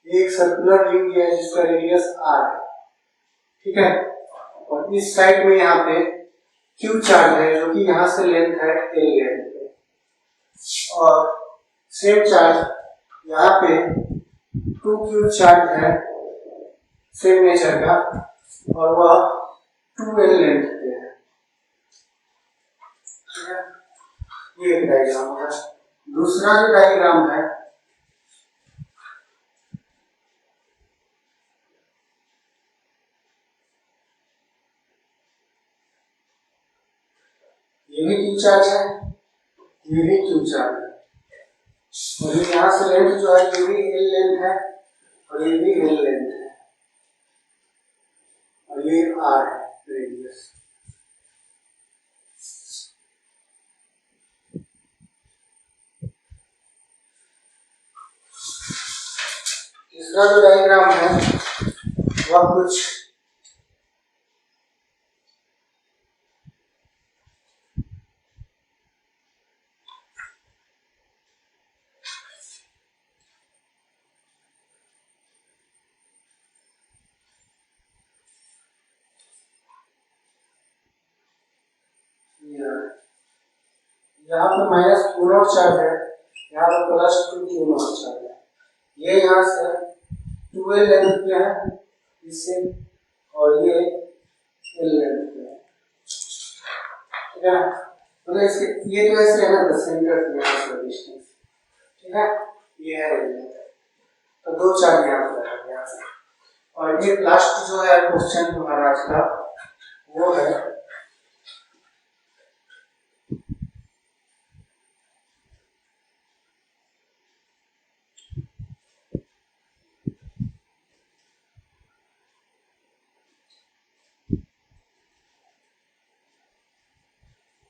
एक सर्कुलर रिंग है जिसका रेडियस r है, ठीक है। और इस साइड में यहाँ पे Q चार्ज है जो कि यहाँ से लेंथ है L लेंथ है, और सेम चार्ज यहाँ पे 2Q चार्ज है सेम नेचर का, और वह 2L लेंथ पे है, ठीक है। ये एक डायग्राम है। दूसरा जो डायग्राम है ये भी Q चार्ज है, ये भी Q चार्ज है, और यहाँ से लेंथ जो है ये भी L लेंथ है और ये भी L लेंथ है, और ये R है रेडियस। तीसरा जो डायग्राम है वह कुछ यहाँ पे माइनस Q नॉट चार्ज है, यहाँ पे प्लस 2Q नॉट चार्ज है। ये यहाँ से 2L लेंथ पे है इससे, और ये L लेंथ पे है, ठीक है। मतलब इसके ये तो ऐसे है ना, सेंटर से यहाँ से डिस्टेंस, ठीक है, ये है L लेंथ। तो दो चार्ज यहाँ पे है यहाँ से। और ये लास्ट जो है क्वेश्चन तुम्हारा आज का वो है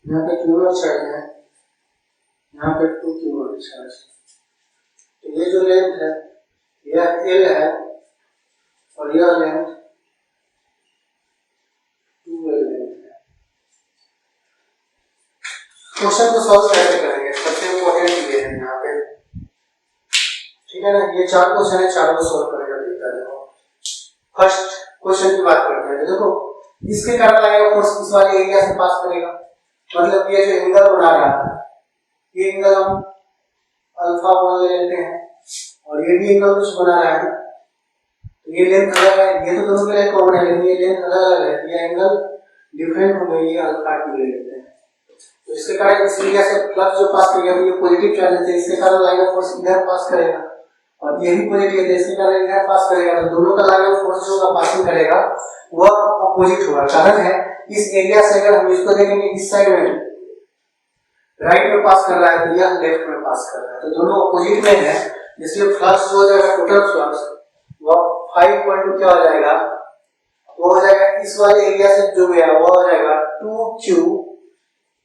यहाँ पे Q नॉट चार्ज है, यहाँ पे 2Q नॉट चार्ज है। तो ये जो लेंथ है यह L है और यह लेंथ 2L लेंथ है। क्वेश्चन को सॉल्व कैसे करेंगे, सबसे इम्पोर्टेंट ये है यहाँ पे, ठीक है ना। ये चार क्वेश्चन है, चार को सॉल्व करेगा तरीका देखो। फर्स्ट क्वेश्चन की बात करते हैं, देखो इसके कारण लगेगा फोर्स इस वाले एरिया से पास करेगा, मतलब ये जो एंगल बना रहा है ये एंगल हम अल्फा 1 ले लेते हैं, और ये भी एंगल कुछ बना रहा है, तो ये लेंथ अलग है, ये तो दोनों के लिए कॉमन है, लेकिन ये लेंथ अलग अलग है, ये एंगल डिफरेंट हो गई, ये अल्फा 2 ले लेते हैं। तो इसके कारण इस एरिया से फ्लक्स जो पास करेगा ये पॉजिटिव चार्ज है, इसके कारण लगेगा फोर्स इधर पास करेगा, और ये भी पॉजिटिव है इसके कारण इधर पास करेगा, तो दोनों का लगेगा फोर्स जो पासिंग करेगा वह अपोजिट होगा। कारण है इस एरिया से अगर हम इसको देखेंगे इस साइड में राइट में पास कर रहा है तो यह लेफ्ट में पास कर रहा है, तो दोनों अपोजिट में है, इसलिए फ्लक्स जो हो जाएगा टोटल फ्लक्स वह 5 क्या हो जाएगा, वो हो जाएगा इस वाले एरिया से जो गया वो हो जाएगा 2Q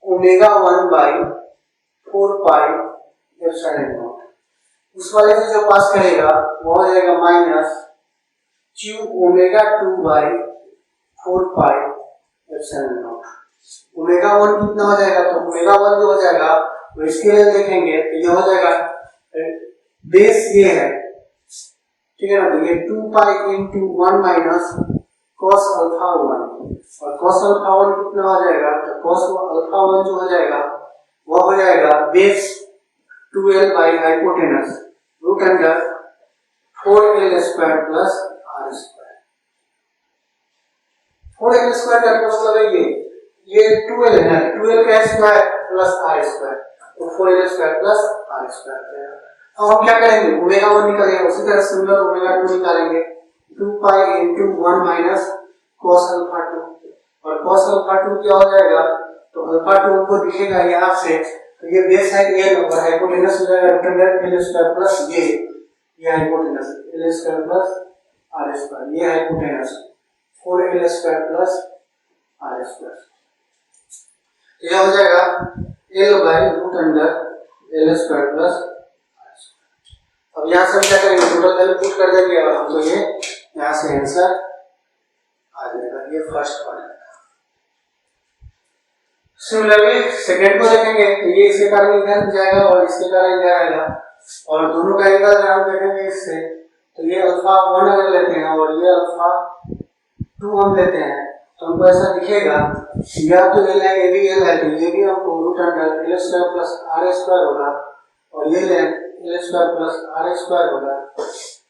omega 1/4 pi epsilon not. उस वाले से जो पास करेगा वो हो जाएगा minus Q omega 2 by 4 pi epsilon not. Omega 1 कितना हो जाएगा, तो ओमेगा 1 जो हो जाएगा वो इसके लिए देखेंगे तो ये हो जाएगा बेस ये है, ठीक है ना, तो ये 2 pi into 1 minus cos alpha 1, और cos अल्फा 1 कितना हो जाएगा, तो cos अल्फा 1 जो हो जाएगा वो हो जाएगा base 2l by hypotenuse root under 4l square plus r square. 4l square का मतलब है ये 2l है, 2l का स्क्वायर प्लस r स्क्वायर, तो 4l square plus r square. अब हम क्या करेंगे, ओमेगा 1 निकालेंगे, उसी तरह सिमिलर ओमेगा 2 निकालेंगे, 2 pi into 1 minus cos alpha 2, और cos अल्फा 2 क्या हो जाएगा, तो अल्फा 2 हमको दिखेगा यहाँ से, तो ये बेस है l और हाइपोटेनस हो जाएगा root under l square plus ये hypotenuse l square plus r square, ये hypotenuse 4l square plus r square, ये हो जाएगा l by root under l square plus r square. अब यहाँ से हम क्या करेंगे, टोटल वैल्यू पुट कर देंगे और हमको ये यहाँ से आंसर आ जाएगा, ये फर्स्ट पार्ट है। सिमिलरली सेकंड को देखेंगे तो ये इसके कारण इधर जाएगा और इसके कारण इधर आएगा, और दोनों का एंगल अगर हम देखेंगे इससे तो ये अल्फा 1 अगर लेते हैं और ये अल्फा 2 हम लेते हैं तो हमको ऐसा दिखेगा, या तो l है, ये भी l है, तो ये भी हमको root under l square plus r square होगा, और ये l square plus r square होगा,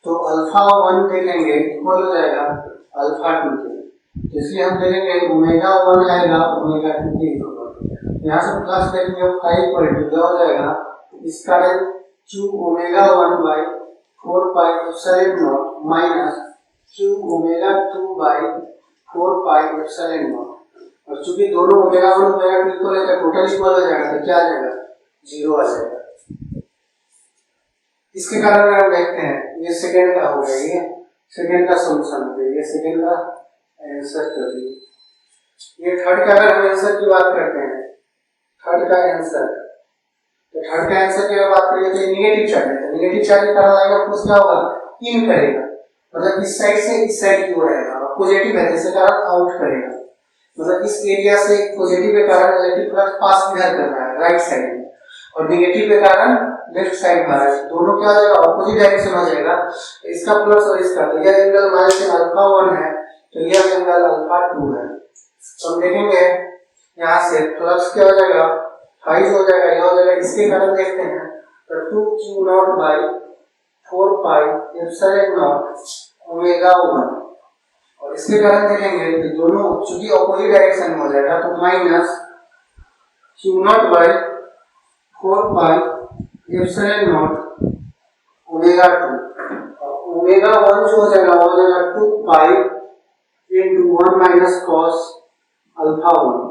तो अल्फा 1 देखेंगे इक्वल हो जाएगा अल्फा 2 के, इसलिए हम देखेंगे ओमेगा 1 आएगा ओमेगा 2 के इक्वल, यहाँ से प्लस देखेंगे 5 पर टू हो जाएगा, इस कारण q omega 1 by 4 pi epsilon not minus q omega 2 by 4 pi epsilon not, और चूंकि दोनों ओमेगा 1 ओमेगा 2 इक्वल है तो टोटल इक्वल हो जाएगा, तो क्या आ जाएगा, 0 आ जाएगा। इसके कारण अगर हम देखते हैं ये सेकंड का हो गया, ये सेकंड का सॉल्यूशन हो गया, ये सेकंड का आंसर कर दिए। ये थर्ड का अगर हम आंसर की बात करते हैं, थर्ड का आंसर, तो थर्ड का आंसर की अगर बात करें तो नेगेटिव चार्ज है, नेगेटिव चार्ज के कारण आएगा कुछ क्या होगा, इन करेगा, मतलब इस साइड से इस साइड की ओर आएगा, और पॉजिटिव है इसके कारण आउट करेगा, मतलब इस एरिया से पॉजिटिव के कारण इलेक्ट्रिक फ्लक्स पास इधर कर रहा है राइट साइड में, और नेगेटिव के कारण लेफ्ट साइड में आ रहा है, दोनों क्या हो जाएगा, ऑपोजिट डायरेक्शन हो जाएगा, इसका प्लस और इसका, तो यह एंगल माइनस अल्फा 1 है, तो यह एंगल अल्फा 2 है। तो हम देखेंगे यहाँ से फ्लक्स क्या हो जाएगा, हाइज हो जाएगा, यह हो जाएगा, इसके कारण देखते हैं तो 2q not by 4 pi epsilon not omega 1, और इसके कारण देखेंगे कि दोनों चूंकि ऑपोजिट डायरेक्शन में हो जाएगा तो minus q not by 4 pi epsilon not omega 2, और ओमेगा 1 जो हो जाएगा वो हो जाएगा 2 pi into 1 minus cos alpha 1,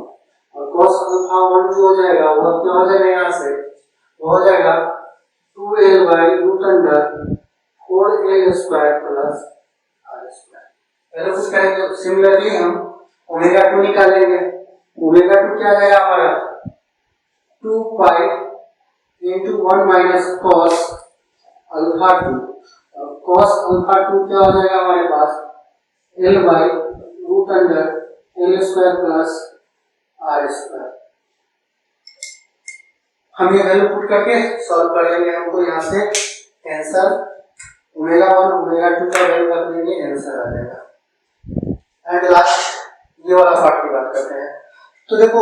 और cos अल्फा 1 जो हो जाएगा वो क्या हो जाएगा, यहाँ से वो हो जाएगा 2l by root under 4l square plus r square. पहले कुछ करेंगे, सिमिलरली हम ओमेगा 2 निकालेंगे, ओमेगा 2 क्या आ जाएगा हमारा 2 pi into 1 minus cos alpha 2, और cos अल्फा 2 क्या हो जाएगा हमारे पास l by root under l square plus r square. हम ये वैल्यू पुट करके सॉल्व कर लेंगे, हमको यहाँ से आंसर ओमेगा 1 ओमेगा 2 का वैल्यू रख देंगे, आंसर आ जाएगा। एंड लास्ट ये वाला पार्ट की बात करते हैं, तो देखो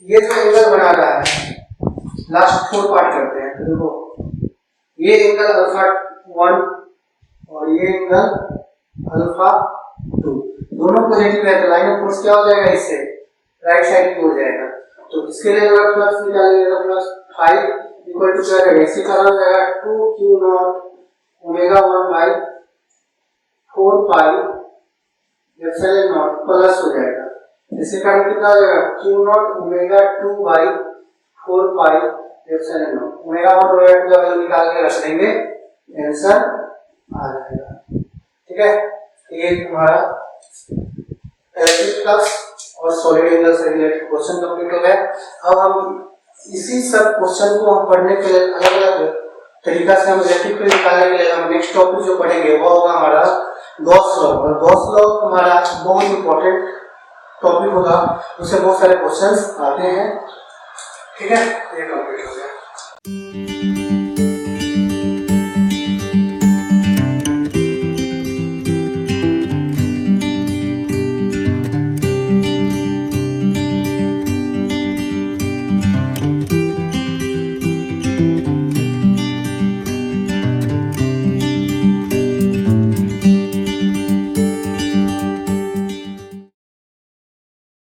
ये जो एंगल बना रहा है, लास्ट 4 पार्ट करते हैं, तो देखो ये एंगल अल्फा 1 और ये एंगल अल्फा 2 दोनों पॉजिटिव है, तो लाइन ऑफ फोर्स क्या हो जाएगा, इससे राइट साइड की हो जाएगा, तो इसके लिए अगर फ्लक्स निकालेंगे तो फ्लक्स 5 इक्वल टू क्या रहेगा, इसके कारण हो जाएगा 2q not omega 1 by 4 pi epsilon not plus हो जाएगा, इसके कारण कितना हो जाएगा q not omega 2 by 4 pi epsilon not, omega 1 omega 2 का वैल्यू निकाल के रख देंगे, आंसर आ जाएगा। ठीक है, ये हमारा इलेक्ट्रिक फ्लक्स और सॉलिड एंगल से रिलेटेड क्वेश्चन कंप्लीट हो गया। अब हम इसी सब क्वेश्चन को हम पढ़ने के लिए अलग अलग तरीका से हम इलेक्ट्रिक फील्ड निकालने के लिए हम नेक्स्ट टॉपिक जो पढ़ेंगे वो होगा हमारा गॉस लॉ, और गॉस लॉ हमारा बहुत इंपॉर्टेंट टॉपिक होगा, उससे बहुत सारे क्वेश्चंस आते हैं। ठीक है, ये कंप्लीट हो गया।